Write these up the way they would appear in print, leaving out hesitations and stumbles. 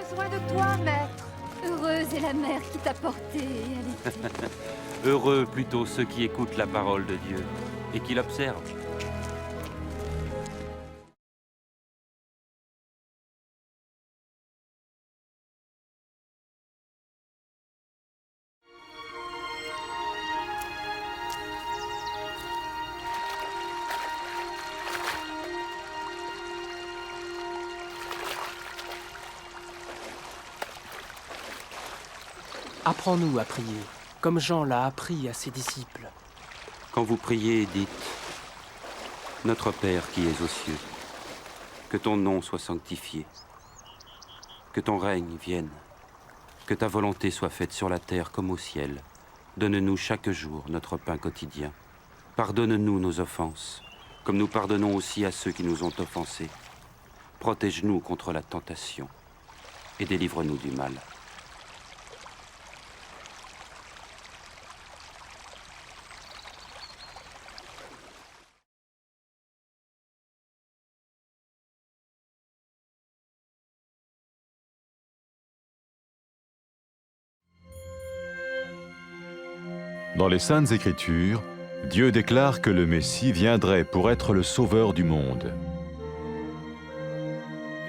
besoin de toi, maître. Heureuse est la mère qui t'a porté et allaitée. Heureux plutôt ceux qui écoutent la parole de Dieu et qui l'observent. Apprends-nous à prier, comme Jean l'a appris à ses disciples. Quand vous priez, dites « Notre Père qui es aux cieux, que ton nom soit sanctifié, que ton règne vienne, que ta volonté soit faite sur la terre comme au ciel. Donne-nous chaque jour notre pain quotidien. Pardonne-nous nos offenses, comme nous pardonnons aussi à ceux qui nous ont offensés. Protège-nous contre la tentation et délivre-nous du mal. » Dans les Saintes Écritures, Dieu déclare que le Messie viendrait pour être le sauveur du monde.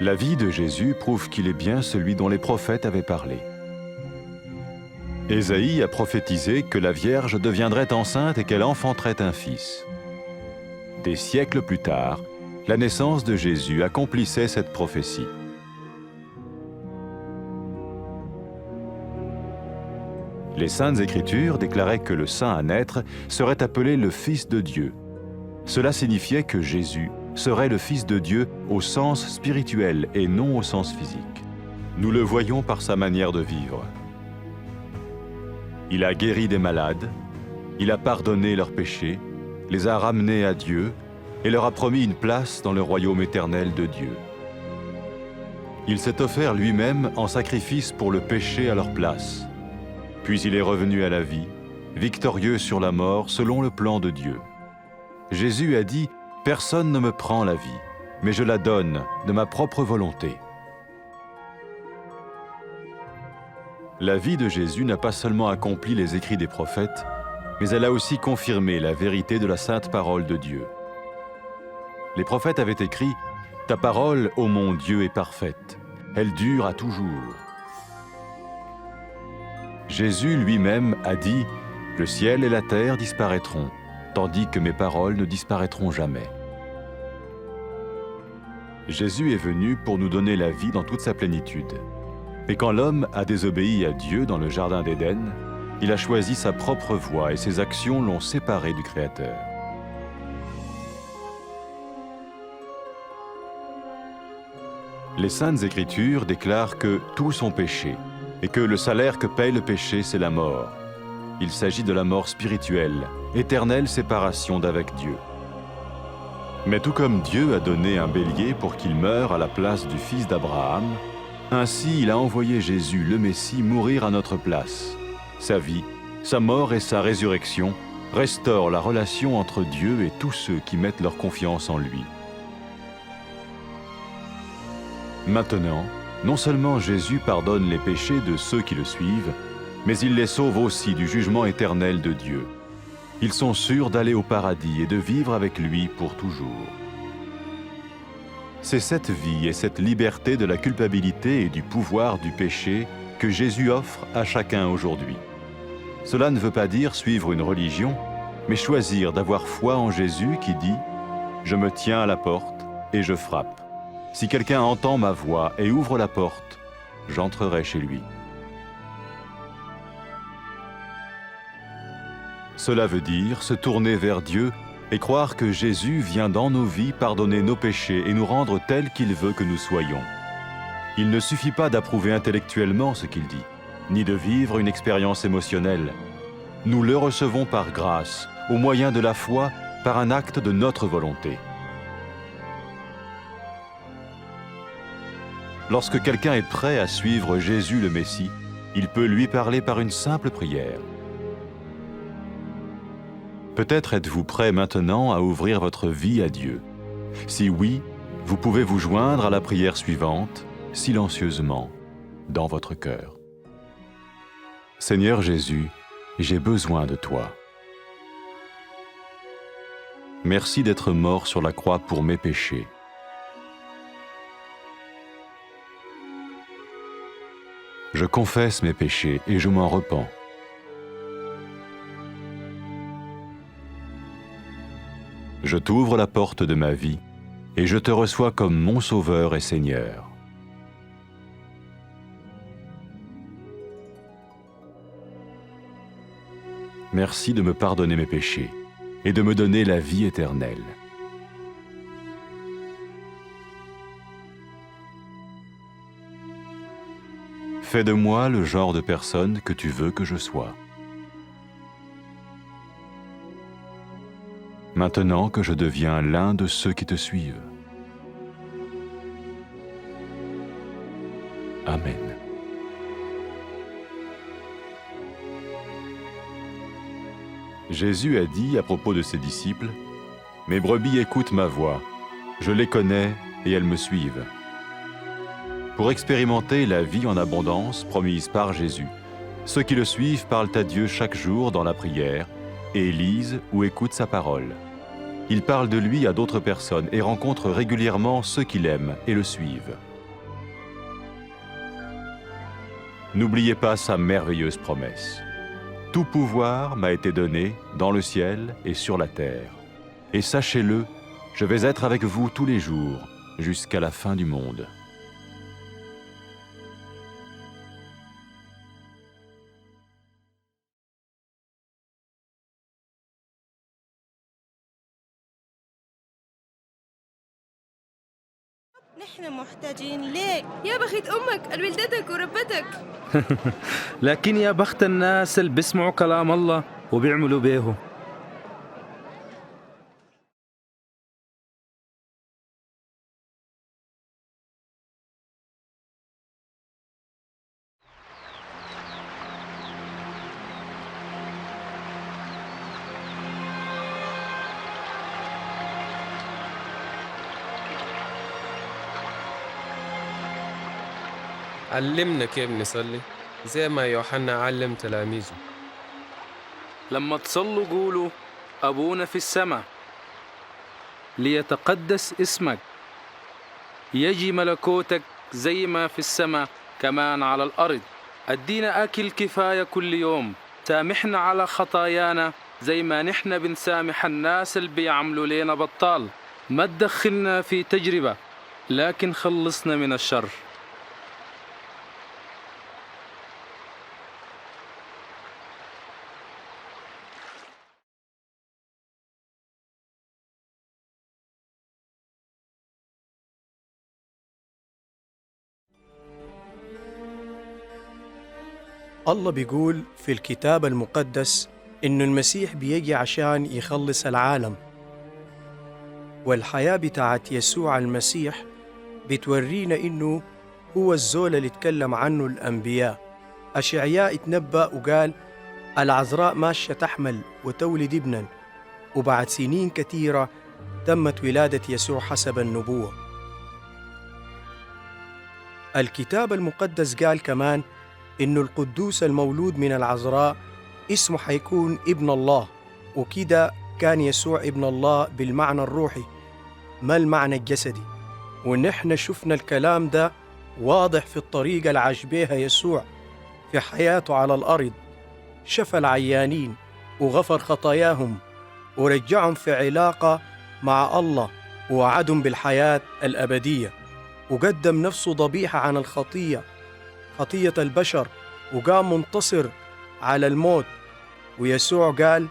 La vie de Jésus prouve qu'il est bien celui dont les prophètes avaient parlé. Ésaïe a prophétisé que la Vierge deviendrait enceinte et qu'elle enfanterait un fils. Des siècles plus tard, la naissance de Jésus accomplissait cette prophétie. Les Saintes Écritures déclaraient que le saint à naître serait appelé le Fils de Dieu. Cela signifiait que Jésus serait le Fils de Dieu au sens spirituel et non au sens physique. Nous le voyons par sa manière de vivre. Il a guéri des malades, il a pardonné leurs péchés, les a ramenés à Dieu et leur a promis une place dans le royaume éternel de Dieu. Il s'est offert lui-même en sacrifice pour le péché à leur place. Puis il est revenu à la vie, victorieux sur la mort selon le plan de Dieu. Jésus a dit « Personne ne me prend la vie, mais je la donne de ma propre volonté. » La vie de Jésus n'a pas seulement accompli les écrits des prophètes, mais elle a aussi confirmé la vérité de la sainte parole de Dieu. Les prophètes avaient écrit « Ta parole, ô mon Dieu, est parfaite, elle dure à toujours. » Jésus lui-même a dit « Le ciel et la terre disparaîtront, tandis que mes paroles ne disparaîtront jamais. » Jésus est venu pour nous donner la vie dans toute sa plénitude. Et quand l'homme a désobéi à Dieu dans le jardin d'Éden, il a choisi sa propre voie et ses actions l'ont séparé du Créateur. Les Saintes Écritures déclarent que tous ont péché et que le salaire que paye le péché, c'est la mort. Il s'agit de la mort spirituelle, éternelle séparation d'avec Dieu. Mais tout comme Dieu a donné un bélier pour qu'il meure à la place du fils d'Abraham, ainsi il a envoyé Jésus, le Messie, mourir à notre place. Sa vie, sa mort et sa résurrection restaurent la relation entre Dieu et tous ceux qui mettent leur confiance en lui. Maintenant, non seulement Jésus pardonne les péchés de ceux qui le suivent, mais il les sauve aussi du jugement éternel de Dieu. Ils sont sûrs d'aller au paradis et de vivre avec lui pour toujours. C'est cette vie et cette liberté de la culpabilité et du pouvoir du péché que Jésus offre à chacun aujourd'hui. Cela ne veut pas dire suivre une religion, mais choisir d'avoir foi en Jésus qui dit « Je me tiens à la porte et je frappe. Si quelqu'un entend ma voix et ouvre la porte, j'entrerai chez lui. » Cela veut dire se tourner vers Dieu et croire que Jésus vient dans nos vies pardonner nos péchés et nous rendre tels qu'il veut que nous soyons. Il ne suffit pas d'approuver intellectuellement ce qu'il dit, ni de vivre une expérience émotionnelle. Nous le recevons par grâce, au moyen de la foi, par un acte de notre volonté. Lorsque quelqu'un est prêt à suivre Jésus le Messie, il peut lui parler par une simple prière. Peut-être êtes-vous prêt maintenant à ouvrir votre vie à Dieu. Si oui, vous pouvez vous joindre à la prière suivante, silencieusement. dans votre cœur. Seigneur Jésus, j'ai besoin de toi. Merci d'être mort sur la croix pour mes péchés. Je confesse mes péchés et je m'en repens. Je t'ouvre la porte de ma vie et je te reçois comme mon Sauveur et Seigneur. Merci de me pardonner mes péchés et de me donner la vie éternelle. Fais de moi le genre de personne que tu veux que je sois. Maintenant que je deviens l'un de ceux qui te suivent. Amen. Jésus a dit à propos de ses disciples, « Mes brebis écoutent ma voix, je les connais et elles me suivent. » Pour expérimenter la vie en abondance promise par Jésus, ceux qui le suivent parlent à Dieu chaque jour dans la prière et lisent ou écoutent sa parole. Ils parlent de lui à d'autres personnes et rencontrent régulièrement ceux qui l'aiment et le suivent. N'oubliez pas sa merveilleuse promesse. Tout pouvoir m'a été donné dans le ciel et sur la terre. Et sachez-le, je vais être avec vous tous les jours, jusqu'à la fin du monde. نحن محتاجين ليك. يا بخت أمك الولدتك وربتك. لكن يا بخت الناس اللي بيسمعوا كلام الله وبيعملوا بيه. علمنا كيف نصلي زي ما يوحنا علم تلاميذه. لما تصلوا قولوا أبونا في السماء ليتقدس اسمك يجي ملكوتك زي ما في السماء كمان على الأرض. أدينا أكل كفاية كل يوم. سامحنا على خطايانا زي ما نحن بنسامح الناس اللي بيعملوا لينا بطال. ما تدخلنا في تجربة لكن خلصنا من الشر. الله بيقول في الكتاب المقدس إنه المسيح بيجي عشان يخلص العالم، والحياة بتاعت يسوع المسيح بتورينا إنه هو الزول اللي اتكلم عنه الأنبياء. أشعياء اتنبأ وقال العذراء ماشية تحمل وتولد ابنا، وبعد سنين كثيرة تمت ولادة يسوع حسب النبوة. الكتاب المقدس قال كمان إنه القدوس المولود من العذراء اسمه حيكون ابن الله، وكده كان يسوع ابن الله بالمعنى الروحي ما المعنى الجسدي. ونحن شفنا الكلام ده واضح في الطريقة اللي عاش بيها يسوع في حياته على الأرض. شفى العيانين وغفر خطاياهم ورجعهم في علاقة مع الله ووعدهم بالحياة الأبدية، وقدم نفسه ضبيحة عن الخطية، خطية البشر، وقام منتصر على الموت. ويسوع قال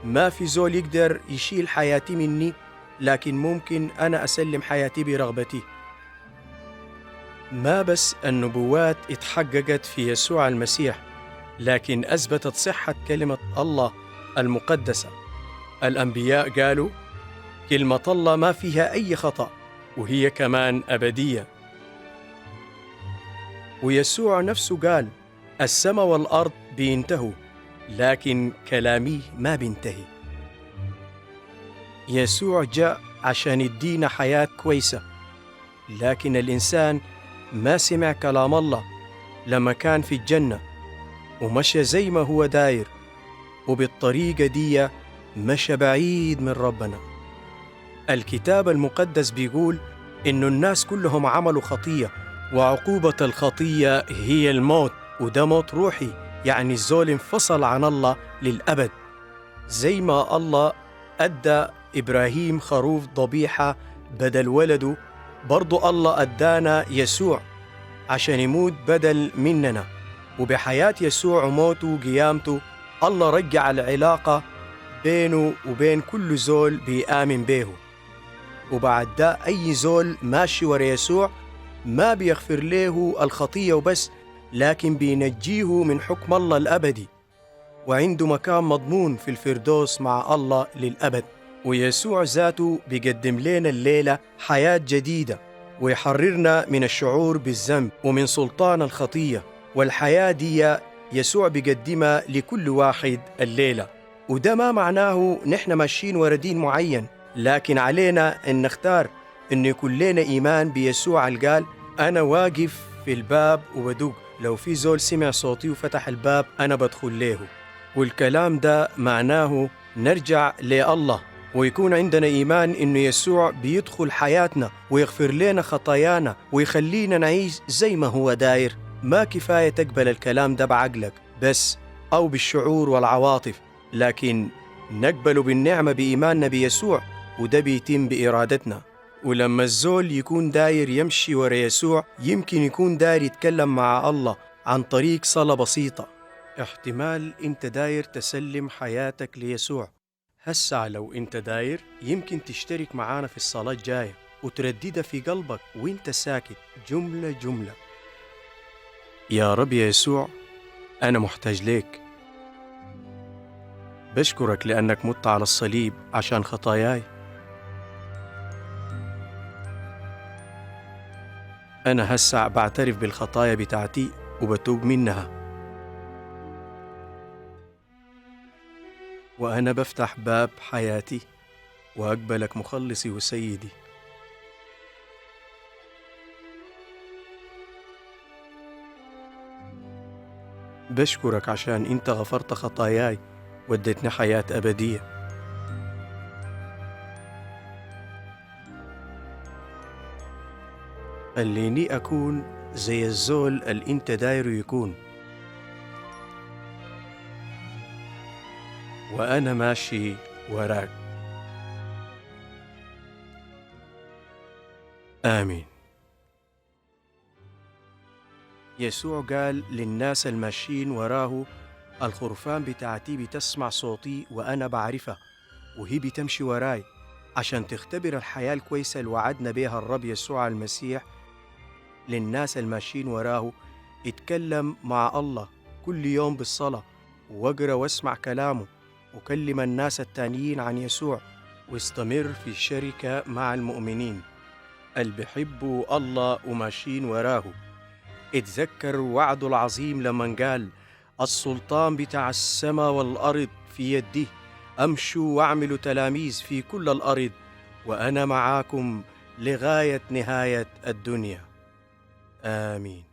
ما في زول يقدر يشيل حياتي مني، لكن ممكن أنا أسلم حياتي برغبتي. ما بس النبوات اتحققت في يسوع المسيح، لكن أثبتت صحة كلمة الله المقدسة. الأنبياء قالوا كلمة الله ما فيها أي خطأ، وهي كمان أبدية. ويسوع نفسه قال السماء والأرض بينتهوا لكن كلامي ما بينتهي. يسوع جاء عشان يدينا حياة كويسة، لكن الإنسان ما سمع كلام الله لما كان في الجنة ومشى زي ما هو داير، وبالطريقة دي مشى بعيد من ربنا. الكتاب المقدس بيقول إنه الناس كلهم عملوا خطية، وعقوبة الخطية هي الموت، وده موت روحي، يعني الزول انفصل عن الله للأبد. زي ما الله أدى إبراهيم خروف ضبيحة بدل ولده، برضو الله أدانا يسوع عشان يموت بدل مننا. وبحياة يسوع وموته وقيامته الله رجع العلاقة بينه وبين كل زول بيآمن بيه. وبعد ده أي زول ماشي ورا يسوع ما بيغفر له الخطية وبس، لكن بينجيه من حكم الله الأبدي، وعنده مكان مضمون في الفردوس مع الله للأبد. ويسوع ذاته بيقدم لنا الليلة حياة جديدة، ويحررنا من الشعور بالذنب ومن سلطان الخطية. والحياة دي يسوع بيقدمها لكل واحد الليلة. وده ما معناه نحن ماشيين ورا دين معين، لكن علينا أن نختار أن يكون لنا إيمان بيسوع اللي قال أنا واقف في الباب وبدق، لو في زول سمع صوتي وفتح الباب أنا بدخل له. والكلام ده معناه نرجع لله ويكون عندنا إيمان إنه يسوع بيدخل حياتنا ويغفر لنا خطايانا ويخلينا نعيش زي ما هو داير. ما كفاية تقبل الكلام ده بعقلك بس أو بالشعور والعواطف، لكن نقبله بالنعمة بإيماننا بيسوع، وده بيتم بإرادتنا. ولما الزول يكون داير يمشي ورا يسوع، يمكن يكون داير يتكلم مع الله عن طريق صلاة بسيطة. احتمال انت داير تسلم حياتك ليسوع. هسا لو انت داير يمكن تشترك معانا في الصلاة الجاية وترددها في قلبك وانت ساكت جملة جملة. يا رب يا يسوع، أنا محتاج ليك. بشكرك لأنك مت على الصليب عشان خطاياي. أنا هسا بعترف بالخطايا بتاعتي وبتوب منها، وأنا بفتح باب حياتي وأقبلك مخلصي وسيدي. بشكرك عشان أنت غفرت خطاياي واديتني حياة أبدية. خليني أكون زي الزول اللي أنت دايره يكون، وأنا ماشي وراك. آمين. يسوع قال للناس الماشيين وراه الخرفان بتاعتي بتسمع صوتي وأنا بعرفها وهي بتمشي وراي، عشان تختبر الحياة الكويسة اللي وعدنا بيها الرب يسوع المسيح للناس الماشيين وراه. اتكلم مع الله كل يوم بالصلاة، واقرأ واسمع كلامه، وكلم الناس التانيين عن يسوع، واستمر في الشركة مع المؤمنين اللي بيحبوا الله وماشيين وراه. اتذكر وعده العظيم لما قال السلطان بتاع السماء والأرض في يدي، أمشوا واعملوا تلاميذ في كل الأرض وأنا معاكم لغاية نهاية الدنيا. آمين.